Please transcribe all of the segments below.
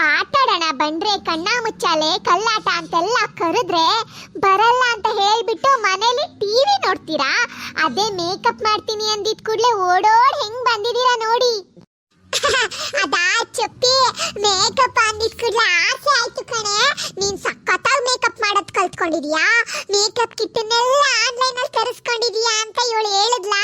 ಆಟಾಡೋಣ ಬಂದ್ರೆ ಕಣ್ಣ ಮುಚ್ಚಾಲೆ ಕಲ್ಲಾಟ ಅಂತೆಲ್ಲ ಕರೆದ್ರೆ ಬರಲ್ಲ ಅಂತ ಹೇಳ್ಬಿಟ್ಟು ಮನೇಲಿ ಟಿವಿ ನೋಡ್ತೀರಾ. ಅದೇ ಮೇಕಪ್ ಮಾಡ್ತೀನಿ ಅಂದಿದ್ ಕೂಡ್ಲೆ ಓಡೋಡ್ ಹೆಂಗ್ ಬಂದಿದ್ದೀರಾ ನೋಡಿ. ಅದಾ ಚಪ್ಪಿ, ಮೇಕಪ್ ಅಂದಿದ್ ಕೂಡ್ಲೆ ಆಸೆ ಆಯ್ತು ಕಣೆ. ನೀನ್ ಸಖತ್ತಾಗಿ ಮೇಕಪ್ ಮಾಡೋದ್ ಕಲ್ತ್ಕೊಂಡಿದ್ಯಾ, ಮೇಕಪ್ ಕಿಟ್ಟನ್ನೆಲ್ಲ ಆನ್ಲೈನ್ ಅಲ್ಲಿ ತರಿಸ್ಕೊಂಡಿದ್ಯಾ ಅಂತ ಇವಳು ಹೇಳಿದ್ಲಾ.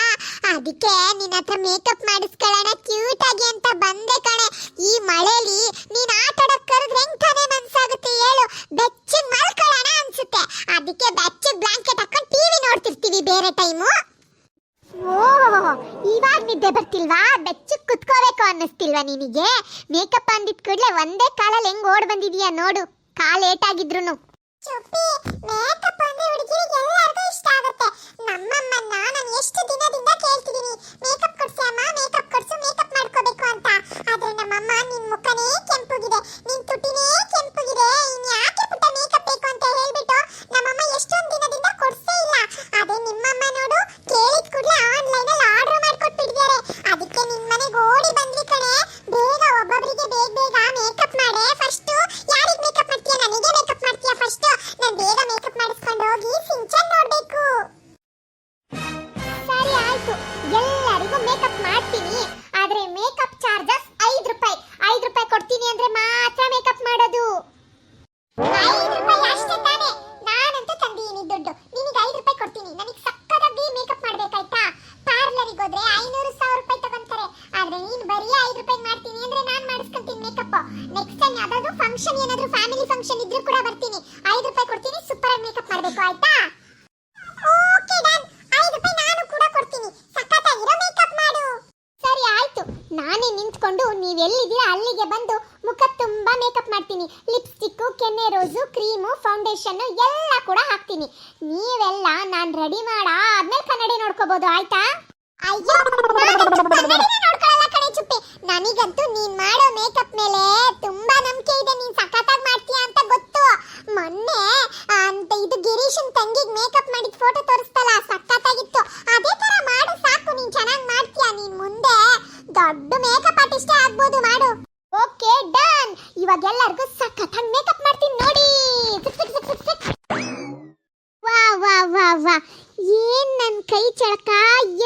ಅದಕ್ಕೆ ನಿನ್ನ ಹತ್ರ ಮೇಕಪ್ ಮಾಡಿಸ್ಕೊಳ್ಳೋಣ ಕ್ಯೂಟ್ ಆಗಿ ಅಂತ ಬಂದೆ ಕಣೆ. ಈ ಮಳೆಲಿ ನೀನ್ ಆಟ ಆಡಕ್ ಕರೆದ್ರೆ ಹೆಂಗ್ ತಾನೇ ಮನ್ಸಾಗುತ್ತೆ ಹೇಳು. ಬೆಚ್ಚಗ್ ಮಲ್ಕೊಳ್ಳೋಣ ಅನ್ಸುತ್ತೆ, ಅದಕ್ಕೆ ಬೆಚ್ಚಗ್ ಬ್ಲಾಂಕೆಟ್ ಹಾಕೊಂಡು ಟಿವಿ ನೋಡ್ತಿರ್ತೀವಿ ಬೇರೆ ಟೈಮು. ಓಹ್, ಇವಾಗ ನಿದ್ದೆ ಬರ್ತಿಲ್ವಾ? ಬೆಚ್ಚಗ್ ಕುತ್ಕೋಬೇಕು ಅನ್ನಿಸ್ತಿಲ್ವಾ ನಿನಗೆ? ಮೇಕಪ್ ಅಂದಿದ್ ಕೂಡಲೇ ಒಂದೇ ಕಾಲಲ್ಲಿ ಹೆಂಗ್ ಓಡ್ ಬಂದಿದೀಯಾ ನೋಡು, ಕಾಲ್ ಏಟಾಗಿದ್ರು. ಚುಪ್ಪಿ, ಮೇಕಪ್ ಅಂದ್ರೆ ಹುಡುಗಿರಿಗೆ ಎಲ್ಲರಿಗೂ ಇಷ್ಟ ಆಗುತ್ತೆ. ನಮ್ಮಮ್ಮನ್ನ ನಾನು ಎಷ್ಟು ದಿನದಿಂದ ಕೇಳ್ತಿದ್ದೀನಿ, ಮೇಕಪ್ ಕೊಡ್ಸಿ ಅಮ್ಮ, ಮೇಕಪ್ ಕೊಡ್ಸು, ಮೇಕಪ್ ಮಾಡ್ಕೋಬೇಕು ಅಂತ. ಆದ್ರೆ ನಮ್ಮಮ್ಮ ನಿನ್ ಮುಖನೇ ಕೆಂಪುಗಿದೆ, ನಿನ್ ತುಟಿನೇ ಕೆಂಪುಗಿದೆ, ಇನ್ ಯಾಕೆ ಪುಟ್ಟ ಮೇಕಪ್ ಬೇಕು ಅಂತ ಹೇಳ್ಬಿಟ್ಟು ನಮ್ಮಮ್ಮ ಎಷ್ಟೊಂದು ದಿನದಿಂದ ಕೊಡ್ಸೇ ಇಲ್ಲ. ಅದೇ ನಿಮ್ಮಮ್ಮ ನೋಡು, ಕೇಳಿದ ಕೂಡಲೇ ಆನ್ಲೈನ್ ಅಲ್ಲಿ ಆರ್ಡರ್ ಮಾಡ್ಕೊಟ್ಬಿಟ್ಟಿದ್ದಾರೆ. ಅದಕ್ಕೆ ನಿನ್ ಮನೆಗೆ ಓಡಿ ಬಂದ್ವಿ ಕಣೆ. ಬೇಗ ಒಬ್ಬೊಬ್ಬರಿಗೆ ಬೇಗ ಬೇಗ ಮೇಕಪ್ ಮಾಡೆ. ಫಸ್ಟ್ ಯಾರಿಗೆ ಮೇಕಪ್ ಮಾಡ್ತೀಯ? ನನಗೆ ಮೇಕಪ್ ಮಾಡ್ತೀಯ ಫಸ್ಟ್? ನಾನು ಬೇಗ ಮೇಕಪ್ ಮಾಡಿಸ್ಕೊಂಡು ಹೋಗಿ ಸಿಂಚನ್ ನೋಡ್ಬೇಕು. ಸರಿ ಆಯ್ತು, ಎಲ್ಲರಿಗೂ ಮೇಕಪ್ ಮಾಡ್ತೀನಿ. ಆದ್ರೆ ಮೇಕಪ್ ಚಾರ್ಜಸ್ 5 ರೂಪಾಯಿ. 5 ರೂಪಾಯಿ ಕೊಡ್ತೀನಿ ಅಂದ್ರೆ ಮಾತ್ರ ಮೇಕಪ್ ಮಾಡೋದು. 5 ರೂಪಾಯಿ ಅಷ್ಟೇ ತಾನೆ? ನಾನಂತೂ ತಂದೀನಿ ದುಡ್ಡು, ನಿನಗೆ 5 ರೂಪಾಯಿ ಕೊಡ್ತೀನಿ. ನನಗೆ ಸಕ್ಕತ್ತಾಗಿ ಮೇಕಪ್ ಮಾಡ್ಬೇಕಾಯ್ತಾ? ಪಾರ್ಲರಿಗೆ ಹೋದ್ರೆ 500-1000 ರೂಪಾಯಿ ತಗೊಂತಾರೆ. ಆದ್ರೆ ನೀನು ಬರೀ 5 ರೂಪಾಯಿ ಮಾಡ್ತೀನಿ ಅಂದ್ರೆ ನಾನು ಮಾಡಿಸ್ಕೊಂತೀನಿ ಮೇಕಪ್. ನೆಕ್ಸ್ಟ್ ಟೈಮ್ ಯಾವ್ದಾದ್ರು ಫಂಕ್ಷನ್, ಏನಾದ್ರು ಫ್ಯಾಮಿಲಿ ಫಂಕ್ಷನ್ ಇದ್ರೂ ಕೂಡ ಬರ್ತೀನಿ. 5 ರೂಪಾಯಿ ಕೊಡ್ತೀನಿ, ಸೂಪರ್ ಆಗಿ ಮೇಕಪ್ ಮಾಡಬೇಕು ಆಯ್ತಾ? Okay done. 5 ರೂಪಾಯಿ ನಾನು ಕೂಡ ಕೊಡ್ತೀನಿ, ಸಕ್ಕತ್ತಾಗಿರೋ ಮೇಕಪ್ ಮಾಡು. ಸರಿ ಆಯ್ತು, ನಾನೇ ನಿಂತ್ಕೊಂಡು ನೀವೆಲ್ಲಿದ್ದೀರಾ ಅಲ್ಲಿಗೆ ಬಂದು ಮುಖ ತುಂಬಾ ಮೇಕಪ್ ಮಾಡ್ತೀನಿ. ಲಿಪ್ಸ್ಟಿಕ್, ಕೆನ್ನೆ ರೋಸು, ಕ್ರೀಮು, ಫೌಂಡೇಶನ್ ಎಲ್ಲ ಕೂಡ ಹಾಕ್ತೀನಿ. ನೀವೆಲ್ಲ ನಾನು ರೆಡಿ ಮಾಡಾದ್ಮೇಲೆ ಕನ್ನಡಿ ನೋಡ್ಕೋಬಹುದು ಆಯ್ತಾ? ಅಯ್ಯೋ, ಕನ್ನಡಿನೇ ನೋಡ್ಕೊಳ್ಳಲ್ಲ ಕಣೆ ಚುಪ್ಪಿ. ನನಗಂತೂ ನೀನ್ ಮಾಡೋ ಮೇಕಪ್ ಮೇಲೆ ತುಂಬಾ ನಂಬಿಕೆ ಇದೆ. ನೀನ್ ಸಖತ್ತಾಗಿ ಮಾಡ್ತೀಯ ಅಂತ ಗೊತ್ತು. ಮೊನ್ನೆ ಅಂತ ಇದು ಗಿರೀಶನ್ ತಂಗಿಗೆ ಮೇಕಪ್ ಮಾಡಿದ ಫೋಟೋ ತೋರಿಸ್ತಲ್ಲ, ಸಖತ್ತಾಗಿತ್ತು. ಅದೇ ತರ ಮಾಡು ಸಾಕು, ನೀನ್ ಚೆನ್ನಾಗಿ ಮಾಡ್ತೀಯ. ನೀನ್ ಮುಂದೆ ದೊಡ್ಡ ಮೇಕಪ್ ಆರ್ಟಿಸ್ಟ್ ಆಗ್ಬೋದು, ಮಾಡು. Okay done. ಇವಾಗ ಎಲ್ಲರಿಗೂ ಸಖತ್ತಾಗಿ ಮೇಕಪ್ ಮಾಡ್ತೀನಿ ನೋಡಿ. ವಾ ವಾ ವಾ ವಾ, ಏನ್ ನನ್ ಕೈ ಚಳಕ,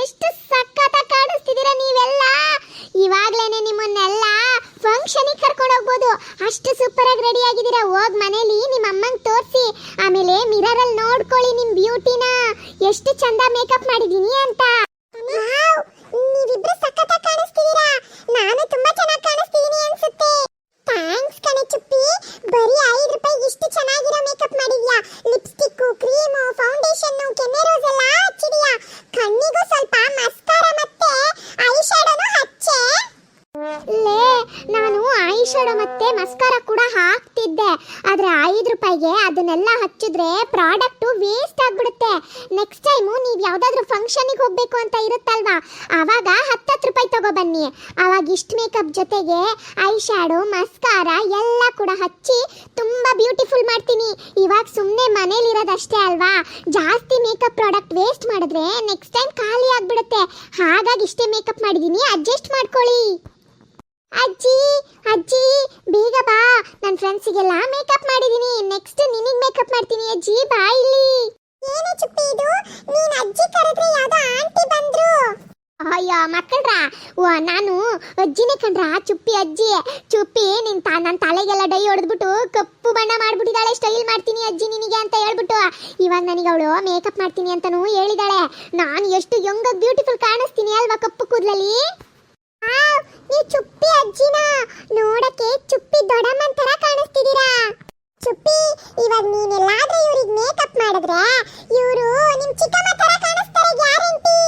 ಎಷ್ಟು ಸಖತ್ತಾಗಿ ಕಾಣಿಸ್ತಿದ್ದೀರಾ ನೀವೆಲ್ಲ. ಇವಾಗ್ಲೇನೆ ನಿಮ್ಮನ್ನೆಲ್ಲ ಫಂಕ್ಷನಿಗೆ ಕರ್ಕೊಂಡು ಹೋಗ್ಬೋದು, ಅಷ್ಟು ಸೂಪರ್ ಆಗಿ ರೆಡಿ ಆಗಿದ್ದೀರಾ. ಹೋಗ್ ಮನೇಲಿ ನಿಮ್ಮ ಅಮ್ಮಂಗೆ ತೋರಿಸಿ, ಆಮೇಲೆ ಮಿರರ್ ಅಲ್ಲಿ ನೋಡ್ಕೊಳ್ಳಿ ನಿಮ್ ಬ್ಯೂಟಿನ, ಎಷ್ಟು ಚಂದ ಮೇಕಪ್ ಮಾಡಿದೀನಿ ಅಂತ. ನೀವಿಬ್ರು ಸಖತ್ತಾಗಿ ಕಾಣಿಸ್ತಿದ್ದೀರಾ. ನಾನು ತುಂಬಾ ಚೆನ್ನಾಗಿ ಕಾಣಿಸ್ತಿದ್ದೀನಿ ಅನ್ಸುತ್ತೆ. ಥ್ಯಾಂಕ್ಸ್ ಕಣೆ ಚುಪ್ಪಿ. ಬರೀ 5 ರೂಪಾಯಿಗೆ ಇಷ್ಟು ಚೆನ್ನಾಗಿರೋ ಮೇಕಪ್ ಮಾಡಿದ್ಯಾ. ಲಿಪ್ಸ್ಟಿಕ್, ಕ್ರೀಮು, ಫೌಂಡೇಶನ್, ಕೆನ್ನೆ ರೋಸ್ ಎಲ್ಲ ಹಚ್ಚಿದ್ಯಾ. ಕಣ್ಣಿಗೂ ಸ್ವಲ್ಪ ಮಸ್ಕಾರಾ ಮತ್ತೆ ಐ ಶ್ಯಾಡೋನು ಹಚ್ಚೆ. ಲೇ, ನಾನು ಐ ಶ್ಯಾಡೋ ಮತ್ತೆ ಮಸ್ಕಾರಾ ಕೂಡ ಹಾಕ್ತಿದ್ದೆ. ಆದ್ರೆ 5 ರೂಪಾಯಿಗೆ ಅದನ್ನೆಲ್ಲ ಹಚ್ಚಿದ್ರೆ ಪ್ರಾಡಕ್ಟ್ ವೇಸ್ಟ್ ಆಗ್ಬಿಡುತ್ತೆ. ನೆಕ್ಸ್ಟ್ ಟೈಮು ನೀವು ಯಾವ್ದಾದ್ರು ಫಂಕ್ಷನಿಗೆ ಹೋಗ್ಬೇಕು ಅಂತ ಇರುತ್ತಲ್ವಾ, ಆವಾಗ 10 ರೂಪಾಯಿ ತಗೋ ಬನ್ನಿ. ಆವಾಗ ಇಷ್ಟು ಮೇಕಪ್ ಜೊತೆಗೆ ಐ ಶ್ಯಾಡೋ, ಮಸ್ಕಾರಾ ಎಲ್ಲ ಕೂಡ ಹಚ್ಚಿ ತುಂಬಾ ಬ್ಯೂಟಿಫುಲ್ ಮಾಡ್ತೀನಿ. ಇವಾಗ ಸುಮ್ಮನೆ ಮನೇಲಿರೋದಷ್ಟೇ ಅಲ್ವಾ, ಜಾಸ್ತಿ ಮೇಕಪ್ ಪ್ರಾಡಕ್ಟ್ ವೇಸ್ಟ್ ಮಾಡಿದ್ರೆ ನೆಕ್ಸ್ಟ್ ಟೈಮ್ ಖಾಲಿ ಆಗ್ಬಿಡುತ್ತೆ. ಹಾಗಾಗಿ ಇಷ್ಟೇ ಮೇಕಪ್ ಮಾಡಿದೀನಿ, ಅಡ್ಜಸ್ಟ್ ಮಾಡ್ಕೊಳ್ಳಿ. ಅಜ್ಜಿ ಅಜ್ಜಿ ಬೇಗ ಬಾ, ನನ್ನ ಫ್ರೆಂಡ್ಸಿಗೆಲ್ಲ ಮೇಕಪ್ ಮಾಡಿದೀನಿ. ನೆಕ್ಸ್ಟ್ ನಿನಗೆ ಮೇಕಪ್ ಮಾಡ್ತೀನಿ. ಅಜ್ಜಿ ಬಾ ಇಲ್ಲಿ. ಏನೇ ಚುಪ್ಪಿ ಇದು, ನೀನ್ ಅಜ್ಜಿ ಕರೆದ್ರೆ ಯಾವ್ದೋ ಆಂಟಿ ಬಂದ್ರು. ಅಯ್ಯೋ ಮಕ್ಕಳ್ರ, ನಾನು ಅಜ್ಜಿನೇ ಕಣ್ರ, ಚುಪ್ಪಿ ಅಜ್ಜಿ. ಚುಪ್ಪಿ ನನ್ನ ತಲೆಗೆಲ್ಲ ಡೈ ಹೊಡೆದ್ಬಿಟ್ಟು ಕಪ್ಪು ಬಣ್ಣ ಮಾಡ್ಬಿಟ್ಟಿದ್ದಾಳೆ. ಸ್ಟೈಲ್ ಮಾಡ್ತೀನಿ ಅಜ್ಜಿ ನಿನಗೆ ಅಂತ ಹೇಳ್ಬಿಟ್ಟು ಇವಾಗ ನನಗೆ ಅವಳು ಮೇಕಪ್ ಮಾಡ್ತೀನಿ ಅಂತಾನೂ ಹೇಳಿದಾಳೆ. ನಾನು ಎಷ್ಟು ಯಂಗ್ ಬ್ಯೂಟಿಫುಲ್ ಕಾಣಿಸ್ತೀನಿ ಅಲ್ವಾ ಕಪ್ಪು ಕೂದಲಲ್ಲಿ. ನೀವು ಚುಪ್ಪಿ ಅಜ್ಜಿನ ನೋಡಕ್ಕೆ ಚುಪ್ಪಿ ದೊಡ್ಡಮ್ಮನ ತರ ಕಾಣಿಸ್ತಿದ್ದೀರಾ. ಚುಪ್ಪಿ, ಇವಾಗ ನೀನೆಲ್ಲಾದ್ರೂ ಇವ್ರಿಗೆ ಮೇಕಪ್ ಮಾಡಿದ್ರೆ ಇವರು ನಿಮ್ ಚಿಕ್ಕಮ್ಮ ತರ ಕಾಣಿಸ್ತಾರೆ ಗ್ಯಾರಂಟಿ.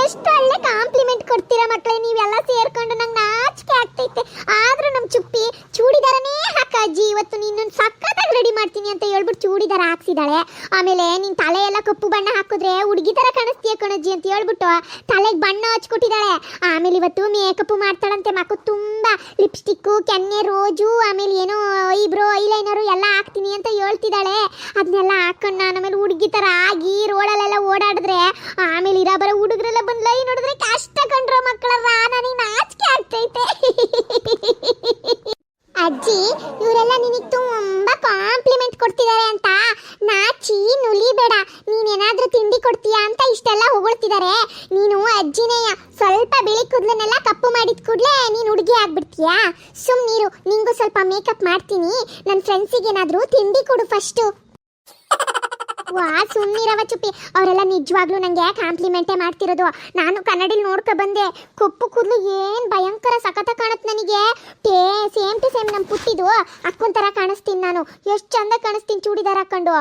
ಎಷ್ಟು ಒಳ್ಳೆ ಕಾಂಪ್ಲಿಮೆಂಟ್ ಕೊಡ್ತೀರಾ ಮಕ್ಕಳೇ ನೀವೆಲ್ಲ ಸೇರ್ಕೊಂಡು. ನಂಗೆ ನಾಚಿಕೆ ಆಗ್ತೈತೆ. ಆದ್ರೂ ನಮ್ಮ ಚುಪ್ಪಿ ಚೂಡಿದಾರನೇ ಹಾಕ ಅಜ್ಜಿ, ಇವತ್ತು ನೀನು ಸಖತ್ತಾಗಿ ರೆಡಿ ಮಾಡ್ತೀನಿ ಅಂತ ಹೇಳ್ಬಿಟ್ಟು ಚೂಡಿದಾರ ಹಾಕ್ಸಿದಾಳೆ. ಆಮೇಲೆ ನಿನ್ ತಲೆ ಎಲ್ಲ ಕಪ್ಪು ಬಣ್ಣ ಹಾಕಿದ್ರೆ ಹುಡುಗಿ ತರ ಕಾಣಿಸ್ತೀಯ ಕಣಜ್ಜಿ ಅಂತ ಹೇಳ್ಬಿಟ್ಟು ತಲೆಗೆ ಬಣ್ಣ ಹಚ್ಕೊಟ್ಟಿದ್ದಾಳೆ. ಆಮೇಲೆ ಇವತ್ತು ಮೇಕಪ್ ಮಾಡ್ತಾಳಂತೆ. ಮಕ್ಕ ತುಂಬಾ ಲಿಪ್ಸ್ಟಿಕ್ಕು, ಕೆನ್ನೆ ರೋಜು, ಆಮೇಲೆ ಏನೋ ಐಬ್ರೋ, ಐಲೈನರು ಎಲ್ಲ ಹಾಕ್ತೀನಿ ಅಂತ ಹೇಳ್ತಿದ್ದಾಳೆ. ಅದನ್ನೆಲ್ಲ ಹಾಕೊಂಡು ನಾನು ಆಮೇಲೆ ಹುಡುಗಿ ತರ ಆಗಿ ರೋಡಲ್ಲೆಲ್ಲ ಓಡಾಡಿದ್ರೆ ಆಮೇಲೆ ಬರೋ ಹುಡುಗರೆಲ್ಲ ಬಂದು ಲೈ ನೋಡಿದ್ರೆ ಕಷ್ಟ ಕಂಡ್ರ ಮಕ್ಕಳ. ನನಗೆ ನಾಚಿಕೆ ಆಗ್ತೈತೆ. ಅಜ್ಜಿನೇಯ ಸ್ವಲ್ಪ ಬಿಳಿ ಕೂದಲನ್ನೆಲ್ಲ ಕಪ್ಪು ಮಾಡಿದ ಕೂಡಲೇ ನೀನು ಹುಡುಗಿ ಆಗ್ಬಿಡ್ತೀಯಾ? ಸುಮ್ಮನಿರು, ನಿಂಗೂ ಸ್ವಲ್ಪ ಮೇಕಪ್ ಮಾಡ್ತೀನಿ. ನನ್ನ ಫ್ರೆಂಡ್ಸಿಗೆ ಏನಾದರೂ ತಿಂಡಿ ಕೊಡು ಫಸ್ಟು. ವಾ ಸುಮ್ಮನಿರವ ಚುಪ್ಪಿ, ಅವರೆಲ್ಲ ನಿಜವಾಗ್ಲೂ ನನಗೆ ಕಾಂಪ್ಲಿಮೆಂಟೇ ಮಾಡ್ತಿರೋದು. ನಾನು ಕನ್ನಡಿಲಿ ನೋಡ್ಕೊ ಬಂದೆ, ಕಪ್ಪು ಕೂದಲು ಏನು ಭಯಂಕರ ಸಖತ ಕಾಣುತ್ತೆ ನನಗೆ. ಸೇಮ್ ಟು ಸೇಮ್ ನಮ್ಮ ಪುಟ್ಟಿದು ಅಕ್ಕನ ಥರ ಕಾಣಿಸ್ತೀನಿ ನಾನು. ಎಷ್ಟು ಚಂದ ಕಾಣಿಸ್ತೀನಿ ಚೂಡಿದಾರ ಹಾಕೊಂಡು.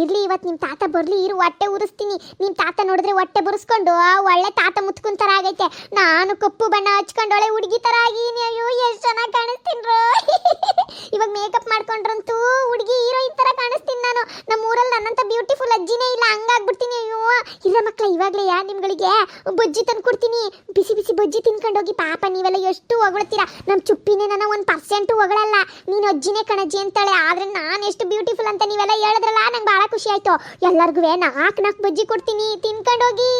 ಇರಲಿ, ಇವತ್ತು ನಿಮ್ಮ ತಾತ ಬರಲಿ, ಇರು ಹೊಟ್ಟೆ ಉರಿಸ್ತೀನಿ. ನಿಮ್ಮ ತಾತ ನೋಡಿದ್ರೆ ಹೊಟ್ಟೆ ಬುರಿಸ್ಕೊಂಡು ಒಳ್ಳೆ ತಾತ ಮುತ್ಕೊಂಡ್ ಥರ ಆಗೈತೆ. ನಾನು ಕಪ್ಪು ಬಣ್ಣ ಹಚ್ಕೊಂಡು ಒಳ್ಳೆ ಹುಡುಗಿ ಥರ ಆಗೀನಿ. ಅಯ್ಯೋ ಎಷ್ಟು ಚೆನ್ನಾಗಿ ಕಾಣಿಸ್ತೀನ್ರೋ. ಇವಾಗ ಮೇಕಪ್ ಮಾಡ್ಕೊಂಡ್ರಂತೂ ಹುಡುಗಿ ಹೀರೋಯಿನ್ ಥರ ಕಾಣಿಸ್ತೀನಿ ನಾನು. ನಮ್ಮ ಊರಲ್ಲಿ ನನ್ನಂತ ಬ್ಯೂಟಿಫುಲ್ ಅಜ್ಜಿನೇ ಇಲ್ಲ, ಹಂಗಾಗ್ಬಿಡ್ತೀನಿ. ಅಯ್ಯೋ ಇಲ್ಲ ಮಕ್ಕಳ, ಇವಾಗಲೇ ನಿಮ್ಗಳಿಗೆ ಬಜ್ಜಿ ತಂದು ಕೊಡ್ತೀನಿ. ಬಿಸಿ ಬಿಸಿ ಬಜ್ಜಿ ತಿನ್ಕೊಂಡೋಗಿ. ಪಾಪ ನೀವೆಲ್ಲ ಎಷ್ಟು ಹೊಗಳ್ತೀರಾ. ನಮ್ಮ ಚುಪ್ಪಿನೇ ನನ್ನ 1% ಹೊಗಳಲ್ಲ. ನೀನು ಅಜ್ಜಿನೇ ಕಣಜ್ಜಿ ಅಂತಾಳೆ, ಆದ್ರೆ ನಾನು ಎಷ್ಟು ಬ್ಯೂಟಿಫುಲ್ ಅಂತ ನೀವೆಲ್ಲ ಹೇಳಿದ್ರಲ್ಲ, ನಂಗೆ ಭಾಳ ಖುಷಿ ಆಯ್ತು. ಎಲ್ಲರಿಗೂ 4 ಬಜ್ಜಿ ಕೊಡ್ತೀನಿ, ತಿನ್ಕೊಂಡೋಗಿ.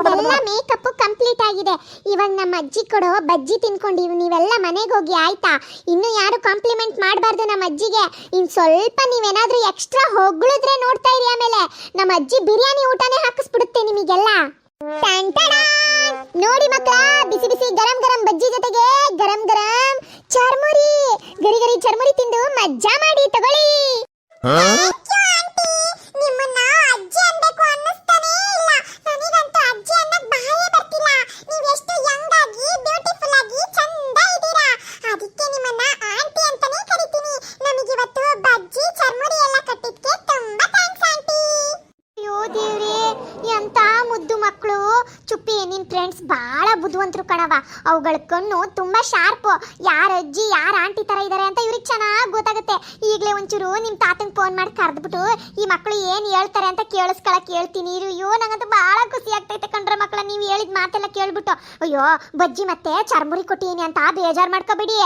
ಎಲ್ಲ ಮೇಕಪ್ ಕಂಪ್ಲೀಟ್ ಆಗಿದೆ. ಇವಾಗ ನಮ್ಮ ಅಜ್ಜಿ ಕೊಡೋ ಬಜ್ಜಿ ತಿನ್ಕೊಂಡಿವ್ ನೀವೆಲ್ಲ ಮನೆಗೆ ಹೋಗಿ, ಆಯ್ತಾ? ಇನ್ನು ಯಾರು ಕಾಂಪ್ಲಿಮೆಂಟ್ ಮಾಡಬಾರ್ದು ನಮ್ಮ ಅಜ್ಜಿಗೆ. ಇನ್ ಸ್ವಲ್ಪ ನೀವೇನಾದ್ರೂ ಎಕ್ಸ್ಟ್ರಾ ಹೊಗಳಿದ್ರೆ ನೋಡ್ತಾ ಇರಿ, ಆಮೇಲೆ ನಮ್ಮ ಅಜ್ಜಿ ಬಿರಿಯಾನಿ ಊಟನೇ ಹಾಕಿಸ್ಬಿಡುತ್ತೆ ನಿಮಗೆಲ್ಲ. ನೋಡಿ ಮಕ್ಕಳ, ಬಿಸಿ ಬಿಸಿ ಗರಂ ಗರಂ ಬಜ್ಜಿ ಜೊತೆಗೆ ಗರಂ ಗರಂ ಚರ್ಮುರಿ, ಗರಿ ಗರಿ ಚರ್ಮುರಿ ತಿಂದು ಮಜ್ಜಾ ಮಾಡಿ ತಗೊಳ್ಳಿ. ನಿಮ್ಮನ್ನ ಅಜ್ಜಿ ಅನ್ಬೇಕು ಅನ್ನಿಸ್ತಾನೆ ಇಲ್ಲ. ನನಗಂತೂ ಅಜ್ಜಿ ಅನ್ನಕ್ ಬಾಯೇ ಬರ್ತಿಲ್ಲ. ನೀವು ಎಷ್ಟು ಯಂಗ್ ಆಗಿ ಬ್ಯೂಟಿಫುಲ್ ಆಗಿ ಚಂದ ಇದ್ದೀರಾ, ಅದಕ್ಕೆ ನಿಮ್ಮನ್ನ ಆಂಟಿ ಅಂತಾನೆ ಕರಿತೀನಿ. ನಮಗಿವತ್ತು ಬಜ್ಜಿ ಚರ್ಮುರಿ ಎಲ್ಲ ಕಟ್ಟಿದ್ಕೆ ತುಂಬಾ ಥ್ಯಾಂಕ್ಸ್ ಆಂಟಿ. ಅಯ್ಯೋ ದೇವ್ರೇ, ಎಂತ ಮುದ್ದು ಮಕ್ಕಳು. ಚುಪ್ಪಿ, ನಿನ್ ಫ್ರೆಂಡ್ಸ್ ಬಹಳ ಬುದ್ಧಿವಂತರು ಕಣವ. ಅವುಗಳ ಕಣ್ಣು ತುಂಬಾ ಶಾರ್ಪ್. ಯಾರ ಅಜ್ಜಿ ಯಾರ ಆಂಟಿ ತರ ಇದಾರೆ ಅಂತ ಇವ್ರಿಗೆ ಚೆನ್ನಾಗಿ ಗೊತ್ತಾಗುತ್ತೆ. ಈಗಲೇ ಒಂಚೂರು ನಿಮ್ ತಾತಂಗ್ ಫೋನ್ ಮಾಡಿ ಕರೆದ್ಬಿಟ್ಟು ಈ ಮಕ್ಕಳು ಏನ್ ಹೇಳ್ತಾರೆ ಅಂತ ಕೇಳಿಸ್ಕೊಳಕ್ ಹೇಳ್ತೀನಿ. ಅಯ್ಯೋ ನಂಗಂತೂ ಬಹಳ ಖುಷಿ ಆಗ್ತೈತೆ ಕಣ್ರ ಮಕ್ಕಳ, ನೀವು ಹೇಳಿದ ಮಾತೆಲ್ಲ ಕೇಳ್ಬಿಟ್ಟು. ಅಯ್ಯೋ ಬಜ್ಜಿ ಮತ್ತೆ ಚರ್ಮುರಿ ಕೊಟ್ಟಿನಿ ಅಂತ ಬೇಜಾರ್ ಮಾಡ್ಕೋಬೇಡಿ.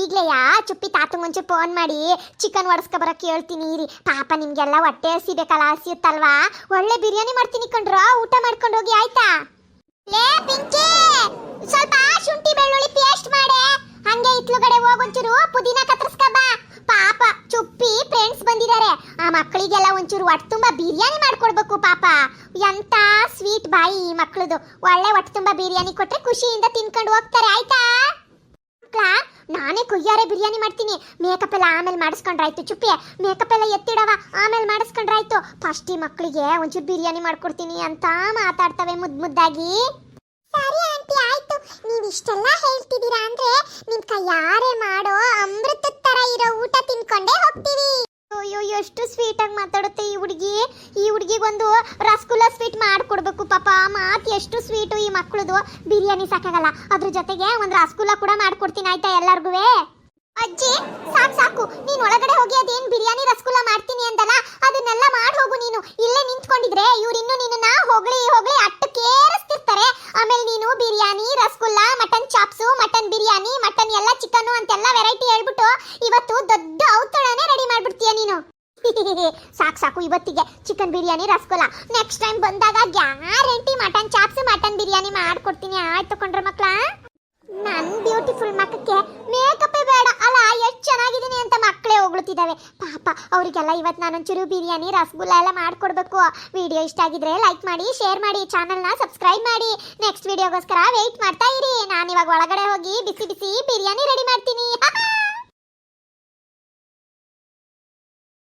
ಈಗಲೇ ಚುಪ್ಪಿ ತಾತಂಗ್ ಒಂಚೂರು ಫೋನ್ ಮಾಡಿ ಚಿಕನ್ ಒಡ್ಸ್ಕೊ ಬರಕ್ ಹೇಳ್ತೀನಿ ಇರಿ. ಪಾಪ ನಿಮ್ಗೆಲ್ಲ ಹೊಟ್ಟೆ ಹಸಿಬೇಕಲ್ಲ, ಹಸಿಯುತ್ತಲ್ವಾ? ಒಳ್ಳೆ ಬಿರಿಯಾನಿ ಮಾಡ್ತೀನಿ ಕಣ್ರ, ಊಟ ಮಾಡ್ಕೊಂಡು ಹೋಗಿ ಆಯ್ತಾ? ಲೇ ಪಿಂಕಿ, ಸ್ವಲ್ಪ ಶುಂಠಿ ಬೆಳ್ಳುಳ್ಳಿ ಪೇಸ್ಟ್ ಮಾಡೆ. ಹಂಗೆ ಇತ್ಲುಗಡೆ ಹೋಗೊಂಚೂರು ಪುದೀನ ಕತ್ತರಿಸ್ಕಬಾ. ಪಾಪ ಚುಪ್ಪಿ ಫ್ರೆಂಡ್ಸ್ ಬಂದಿದ್ದಾರೆ, ಆ ಮಕ್ಕಳಿಗೆಲ್ಲ ಒಂಚೂರು ಹೊಟ್ಟೆ ತುಂಬಾ ಬಿರಿಯಾನಿ ಮಾಡ್ಕೊಡ್ಬೇಕು. ಪಾಪ ಎಂತ ಸ್ವೀಟ್ ಬಾಯಿ ಈ ಮಕ್ಕಳದು. ಒಳ್ಳೆ ಹೊಟ್ಟೆ ತುಂಬಾ ಬಿರಿಯಾನಿ ಕೊಟ್ರೆ ಖುಷಿಯಿಂದ ತಿನ್ಕೊಂಡು ಹೋಗ್ತಾರೆ, ಆಯ್ತಾ? ನಾನೇ ಕೊಯ್ಯಾರೆ ಬಿರಿಯಾನಿ ಮಾಡ್ತೀನಿ. ಮೇಕಪ್ ಎಲ್ಲ ಆಮೇಲೆ ಮಾಡಿಸ್ಕೊಂಡ್ರಾಯ್ತು. ಚುಪ್ಪಿ, ಮೇಕಪ್ ಎಲ್ಲ ಎತ್ತಿಡವ, ಆಮೇಲೆ ಮಾಡಿಸ್ಕೊಂಡ್ರಾಯ್ತು. ಫಸ್ಟ್ ಈ ಮಕ್ಕಳಿಗೆ ಒಂಚೂರು ಬಿರಿಯಾನಿ ಮಾಡ್ಕೊಡ್ತೀನಿ ಅಂತ ಮಾತಾಡ್ತವೆ ಮುದ್ದಾಗಿ. ಸರಿ ಆಂಟಿ, ಆಯ್ತು. ನೀವು ಇಷ್ಟೆಲ್ಲ ಹೇಳ್ತಿದ್ದೀರಾ ಅಂದ್ರೆ ನಿಮ್ ಕೈಯಾರೆ ಮಾಡೋ ಅಮೃತದ ತರ ಇರೋ ಊಟ ತಿನ್ಕೊಂಡೇ ಹೋಗ್ತೀವಿ. ಅಯ್ಯೋ ಎಷ್ಟು ಸ್ವೀಟ್ ಆಗಿ ಮಾತಾಡುತ್ತೆ ಈ ಹುಡುಗಿ. ಈ ಹುಡುಗಿಗೊಂದು ರಸಗುಲ್ಲ ಸ್ವೀಟ್ ಮಾಡ್ಕೊಡ್ಬೇಕು. ಪಾಪ ಮಾತು ಎಷ್ಟು ಸ್ವೀಟು ಈ ಮಕ್ಕಳದು. ಬಿರಿಯಾನಿ ಸಾಕಾಗಲ್ಲ, ಅದ್ರ ಜೊತೆಗೆ ಒಂದು ರಸಗುಲ್ಲ ಕೂಡ ಮಾಡ್ಕೊಡ್ತೀನಿ, ಆಯ್ತಾ ಎಲ್ಲರಿಗೂ? ಅಜ್ಜಿ ಸಾಕು ಸಾಕು, ನೀನ್ ಒಳಗಡೆ ಹೋಗಿ ಅದೇನ್ ಬಿರಿಯಾನಿ ರಸಗುಲ್ಲ ಮಾಡ್ತೀನಿ ಅಂದಲ್ಲ, ಅದನ್ನೆಲ್ಲ ಮಾಡಿ ಹೋಗು. ನೀನು ಇಲ್ಲೇ ನಿಂತ್ಕೊಂಡಿದ್ರೆ ಇವ್ರು ಇನ್ನೂ ನಿನ್ನ ಹೊಗಳಿ ಹೊಗಳಿ ಅಟ್ಟಕ್ಕೇರಿಸ್ತಿರ್ತಾರೆ. ಆಮೇಲೆ ನೀನು biryani, rasgulla, mutton chops, mutton biryani, mutton ಎಲ್ಲ ಚಿಕನ್ ಅಂತೆಲ್ಲ ವೆರೈಟಿ ಹೇಳ್ಬಿಟ್ಟು ಇವತ್ತು ದೊಡ್ಡ ಔತಣನೇ ರೆಡಿ ಮಾಡ್ಬಿಡ್ತೀಯ ನೀನು. ಸಾಕು ಸಾಕು, ಇವತ್ತಿಗೆ chicken biryani rasgulla. Next time ಬಂದಾಗ guarantee mutton chops mutton biryani ಮಾಡ್ಕೊಡ್ತೀನಿ, ಆಯ್ತು ಕೊಂಡ್ರ ಮಕ್ಳ? ನನ್ ಬ್ಯೂಟಿಫುಲ್ ಮಕ್ಕಕ್ಕೆ ಮೇಕಪ್ಪೇ ಬೇಡ ಅಲ್ಲ, ಎಷ್ಟು ಚೆನ್ನಾಗಿದ್ದೀನಿ ಅಂತ ಮಕ್ಕಳೇ ಹೊಗಳುತ್ತಿದ್ದಾವೆ. ಪಾಪ ಅವರಿಗೆಲ್ಲ ಇವತ್ತು ನಾನೊಂಚೂರು ಬಿರಿಯಾನಿ ರಸಗುಲ್ಲ ಎಲ್ಲ ಮಾಡ್ಕೊಡ್ಬೇಕು. ವಿಡಿಯೋ ಇಷ್ಟ ಆಗಿದ್ರೆ ಲೈಕ್ ಮಾಡಿ, ಶೇರ್ ಮಾಡಿ, ಚಾನಲ್ನ ಸಬ್ಸ್ಕ್ರೈಬ್ ಮಾಡಿ. ನೆಕ್ಸ್ಟ್ ವಿಡಿಯೋಗೋಸ್ಕರ ವೆಯ್ಟ್ ಮಾಡ್ತಾ ಇರಿ. ನಾನು ಇವಾಗ ಒಳಗಡೆ ಹೋಗಿ ಬಿಸಿ ಬಿಸಿ ಬಿರಿಯಾನಿ ರೆಡಿ ಮಾಡ್ತೀನಿ.